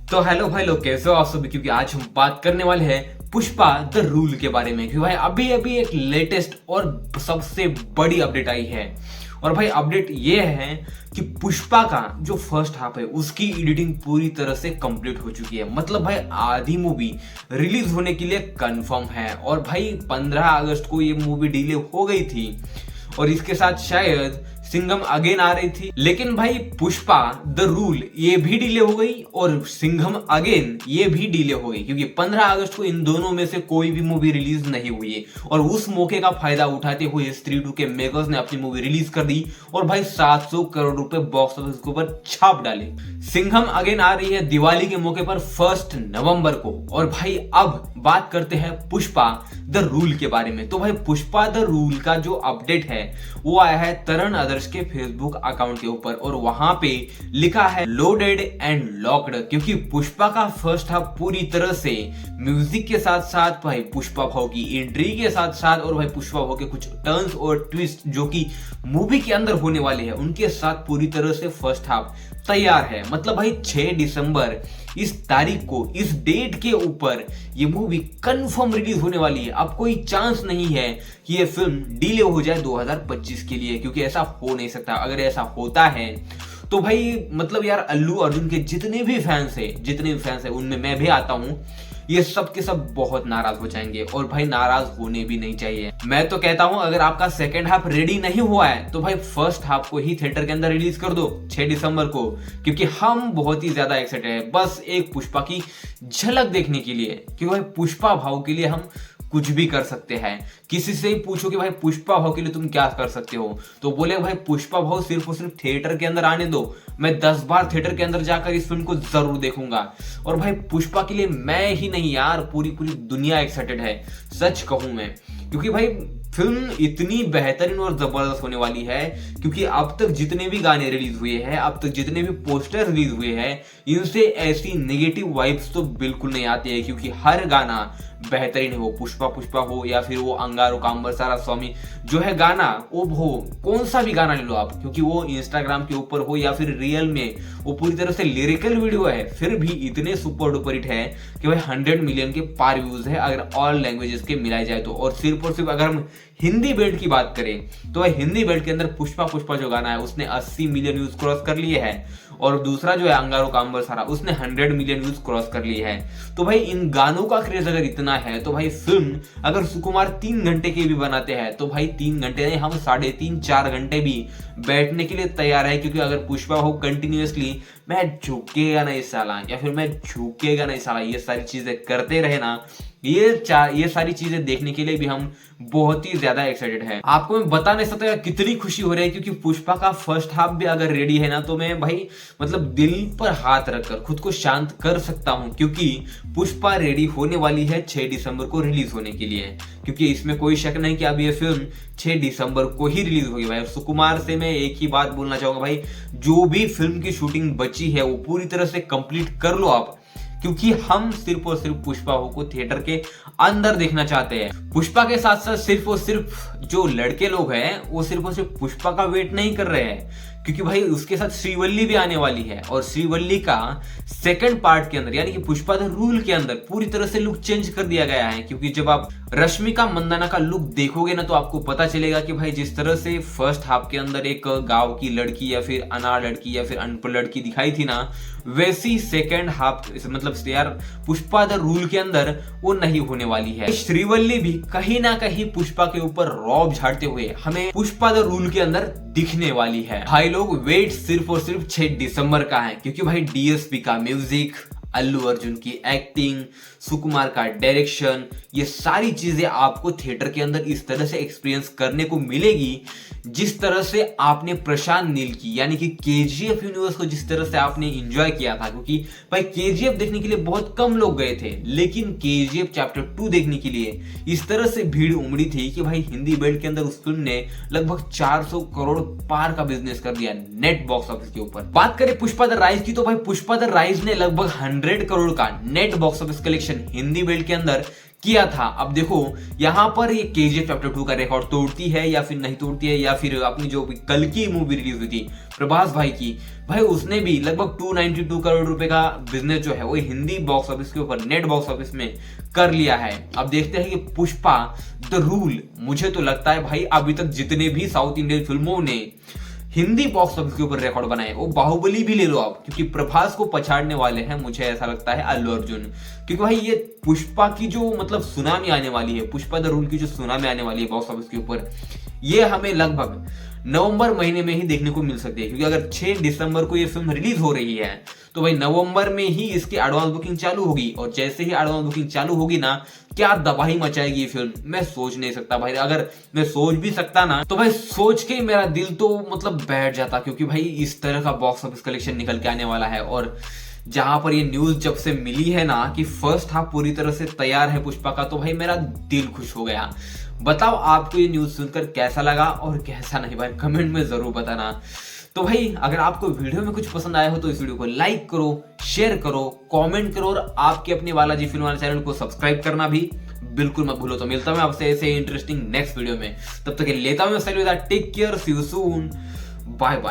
तो हेलो भाई लोग, कैसे हो आप सभी। क्योंकि आज हम बात करने वाले हैं पुष्पा द रूल के बारे में। क्योंकि भाई अभी अभी एक लेटेस्ट और सबसे बड़ी अपडेट आई है। और भाई अपडेट ये है कि पुष्पा का जो फर्स्ट हाफ है उसकी एडिटिंग पूरी तरह से कंप्लीट हो चुकी है। मतलब भाई आधी मूवी रिलीज होने के लिए कंफर्म है। और भाई 15 अगस्त को ये मूवी डिले हो गई थी और इसके साथ शायद सिंघम अगेन आ रही थी, लेकिन भाई पुष्पा द रूल ये भी डिले हो गई और सिंघम अगेन ये भी डिले हो गई। क्योंकि 15 अगस्त को इन दोनों में से कोई भी मूवी रिलीज नहीं हुई है। और उस मौके का फायदा उठाते हुए स्त्री 2 के मेकर्स ने अपनी मूवी रिलीज कर दी और भाई 700 करोड़ रुपए बॉक्स ऑफिस के ऊपर छाप डाले। सिंघम अगेन आ रही है दिवाली के मौके पर 1 नवंबर को। और भाई अब बात करते हैं पुष्पा द रूल के बारे में। तो भाई पुष्पा द रूल का जो अपडेट है वो आया है तरण आदर्श के फेसबुक अकाउंट के ऊपर और वहां पे लिखा है लोडेड एंड लॉक्ड। क्योंकि पुष्पा का फर्स्ट हाफ पूरी तरह से म्यूजिक के साथ साथ भाई पुष्पा भाव की एंट्री के साथ साथ और भाई पुष्पा भाव के कुछ टर्न्स और ट्विस्ट जो कि मूवी के अंदर होने वाले हैं उनके साथ पूरी तरह से फर्स्ट हाफ तैयार है। मतलब भाई 6 दिसंबर इस तारीख को इस डेट के ऊपर ये मूवी कंफर्म रिलीज होने वाली है। अब कोई चांस नहीं है कि ये फिल्म डिले हो जाए 2025 के लिए, क्योंकि ऐसा हो नहीं सकता। अगर ऐसा होता है तो भाई मतलब यार अल्लू अर्जुन के जितने भी फैंस है उनमें मैं भी आता हूं, ये सब के सब बहुत नाराज हो जाएंगे। और भाई नाराज होने भी नहीं चाहिए। मैं तो कहता हूं अगर आपका सेकंड हाफ रेडी नहीं हुआ है तो भाई फर्स्ट हाफ को ही थिएटर के अंदर रिलीज कर दो 6 दिसंबर को। क्योंकि हम बहुत ही ज्यादा एक्साइटेड है बस एक पुष्पा की झलक देखने के लिए। क्योंकि भाई पुष्पा भाव के लिए हम कुछ भी कर सकते हैं। किसी से ही पूछो कि भाई पुष्पा भाव के लिए तुम क्या कर सकते हो तो बोले भाई पुष्पा भाव सिर्फ और सिर्फ थिएटर के अंदर आने दो, मैं 10 बार थिएटर के अंदर जाकर इस फिल्म को जरूर देखूंगा। और भाई पुष्पा के लिए मैं ही नहीं यार पूरी दुनिया एक्साइटेड है, सच कहूं मैं। क्योंकि भाई फिल्म इतनी बेहतरीन और जबरदस्त होने वाली है। क्योंकि अब तक जितने भी गाने रिलीज हुए हैं, अब तक जितने भी पोस्टर रिलीज हुए हैं, इनसे ऐसी नेगेटिव वाइब्स तो बिल्कुल नहीं आती है। क्योंकि हर गाना बेहतरीन है, वो पुष्पा हो या फिर वो अंगारो कांबर सारा स्वामी जो है गाना, वो हो कौन सा भी गाना ले लो आप, क्योंकि वो इंस्टाग्राम के ऊपर हो या फिर रियल में वो पूरी तरह से लिरिकल वीडियो है, फिर भी इतने सुपर डुपर हिट है कि भाई 100 मिलियन के पार व्यूज है अगर ऑल लैंग्वेजेस के मिलाए जाए तो। और सिर्फ अगर हम हिंदी बेल्ट की बात करें तो भाई हिंदी बेल्ट के अंदर पुष्पा जो गाना है उसने 80 मिलियन व्यूज क्रॉस कर लिए हैं। और दूसरा जो है अंगारो कांबर सारा उसने 100 मिलियन व्यूज क्रॉस कर लिए हैं। तो भाई इन गानों का क्रेज अगर इतना है तो भाई फिल्म अगर सुकुमार 3 घंटे की भी बनाते हैं तो भाई 3 घंटे नहीं, हम 3.5-4 घंटे भी बैठने के लिए तैयार है। क्योंकि अगर पुष्पा हो कंटिन्यूअसली मैं झुकेगा नहीं साला या फिर मैं झुकेगा नहीं साला ये सारी चीजें करते रहे ना, ये सारी चीजें देखने के लिए भी हम बहुत ही ज्यादा एक्साइटेड है। आपको मैं बता नहीं सकता कितनी खुशी हो रही है। क्योंकि पुष्पा का फर्स्ट हाफ भी अगर रेडी है ना तो मैं भाई मतलब दिल पर हाथ रखकर खुद को शांत कर सकता हूं। क्योंकि पुष्पा रेडी होने वाली है 6 दिसंबर को रिलीज होने के लिए। क्योंकि इसमें कोई शक नहीं कि अब ये फिल्म 6 दिसंबर को ही रिलीज होगी भाई। सुकुमार से मैं एक ही बात बोलना चाहूंगा भाई, जो भी फिल्म की शूटिंग बची है वो पूरी तरह से कंप्लीट कर लो आप। क्योंकि हम सिर्फ और सिर्फ पुष्पा को थिएटर के अंदर देखना चाहते हैं। पुष्पा के साथ साथ सिर्फ और सिर्फ जो लड़के लोग हैं वो सिर्फ और सिर्फ पुष्पा का वेट नहीं कर रहे हैं। क्योंकि भाई उसके साथ श्रीवल्ली भी आने वाली है और श्रीवल्ली का सेकंड पार्ट के अंदर यानी कि पुष्पा द रूल के अंदर पूरी तरह से लुक चेंज कर दिया गया है। क्योंकि जब आप रश्मिका मंदाना का लुक देखोगे ना तो आपको पता चलेगा कि भाई जिस तरह से फर्स्ट हाफ के अंदर एक गांव की लड़की या फिर अनार लड़की या फिर अनपढ़ लड़की दिखाई थी ना, वैसी सेकंड हाफ मतलब यार पुष्पा द रूल के अंदर वो नहीं होने वाली है। श्रीवल्ली भी कहीं ना कहीं पुष्पा के ऊपर रौब झाड़ते हुए हमें पुष्पा द रूल के अंदर दिखने वाली है। भाई लोग वेट सिर्फ और सिर्फ 6 दिसंबर का है। क्योंकि भाई डीएसपी का म्यूजिक, अल्लू अर्जुन की एक्टिंग, सुकुमार का डायरेक्शन, ये सारी चीजें आपको थिएटर के अंदर इस तरह से एक्सपीरियंस करने को मिलेगी जिस तरह से आपने प्रशांत नील की यानी कि केजीएफ यूनिवर्स को जिस तरह से आपने एंजॉय किया था। क्योंकि भाई केजीएफ देखने के लिए बहुत कम लोग गए थे, लेकिन केजीएफ चैप्टर 2 देखने के लिए इस तरह से भीड़ उमड़ी थी कि भाई हिंदी बेल्ट के अंदर उस फिल्म ने लगभग 400 करोड़ पार का बिजनेस कर दिया नेट बॉक्स ऑफिस के ऊपर। बात करें पुष्पा द राइज की तो भाई पुष्पा द राइज ने लगभग 100 करोड़ का net box office collection Hindi belt के अंदर किया था। अब देखो यहाँ पर ये KGF चैप्टर 2 का रिकॉर्ड तोड़ती है या फिर नहीं तोड़ती है, या फिर अपनी जो कल की मूवी रिलीज हुई थी प्रभास भाई की, भाई उसने भी लगभग 292 करोड़ रुपए का बिजनेस जो है वो हिंदी बॉक्स ऑफिस के ऊपर, नेट बॉक्स ऑफिस में कर लिया है। अब देखते हैं कि पुष्पा द रूल, मुझे तो लगता है भाई अभी तक जितने भी साउथ इंडियन फिल्मों ने हिंदी बॉक्स ऑफिस के ऊपर रिकॉर्ड बनाए, वो बाहुबली भी ले लो आप, क्योंकि प्रभास को पछाड़ने वाले हैं मुझे ऐसा लगता है अल्लू अर्जुन। क्योंकि भाई ये पुष्पा की जो मतलब सुनामी आने वाली है, पुष्पा द रूल की जो सुनामी आने वाली है बॉक्स ऑफिस के ऊपर, ये हमें लगभग नवंबर महीने में ही देखने को मिल सकती है। क्योंकि अगर 6 दिसंबर को ये फिल्म रिलीज हो रही है तो भाई नवंबर में ही इसकी एडवांस बुकिंग चालू होगी, और जैसे ही एडवांस बुकिंग चालू होगी ना, क्या तबाही मचाएगी ये फिल्म, मैं सोच नहीं सकता भाई। अगर मैं सोच भी सकता ना तो भाई सोच के मेरा दिल तो मतलब बैठ जाता, क्योंकि भाई इस तरह का बॉक्स ऑफिस कलेक्शन निकल के आने वाला है। और जहां पर ये न्यूज जब से मिली है ना कि फर्स्ट हाफ पूरी तरह से तैयार है पुष्पा का, तो भाई मेरा दिल खुश हो गया। बताओ आपको ये न्यूज सुनकर कैसा लगा और कैसा नहीं, भाई कमेंट में जरूर बताना। तो भाई अगर आपको वीडियो में कुछ पसंद आया हो तो इस वीडियो को लाइक करो, शेयर करो, कमेंट करो, और आपके अपने बालाजी फिल्म वाले चैनल को सब्सक्राइब करना भी बिल्कुल मत भूलो। तो मिलता हूं आपसे ऐसे इंटरेस्टिंग नेक्स्ट वीडियो में, तब तक लेता हूं, take care, see you soon, bye bye.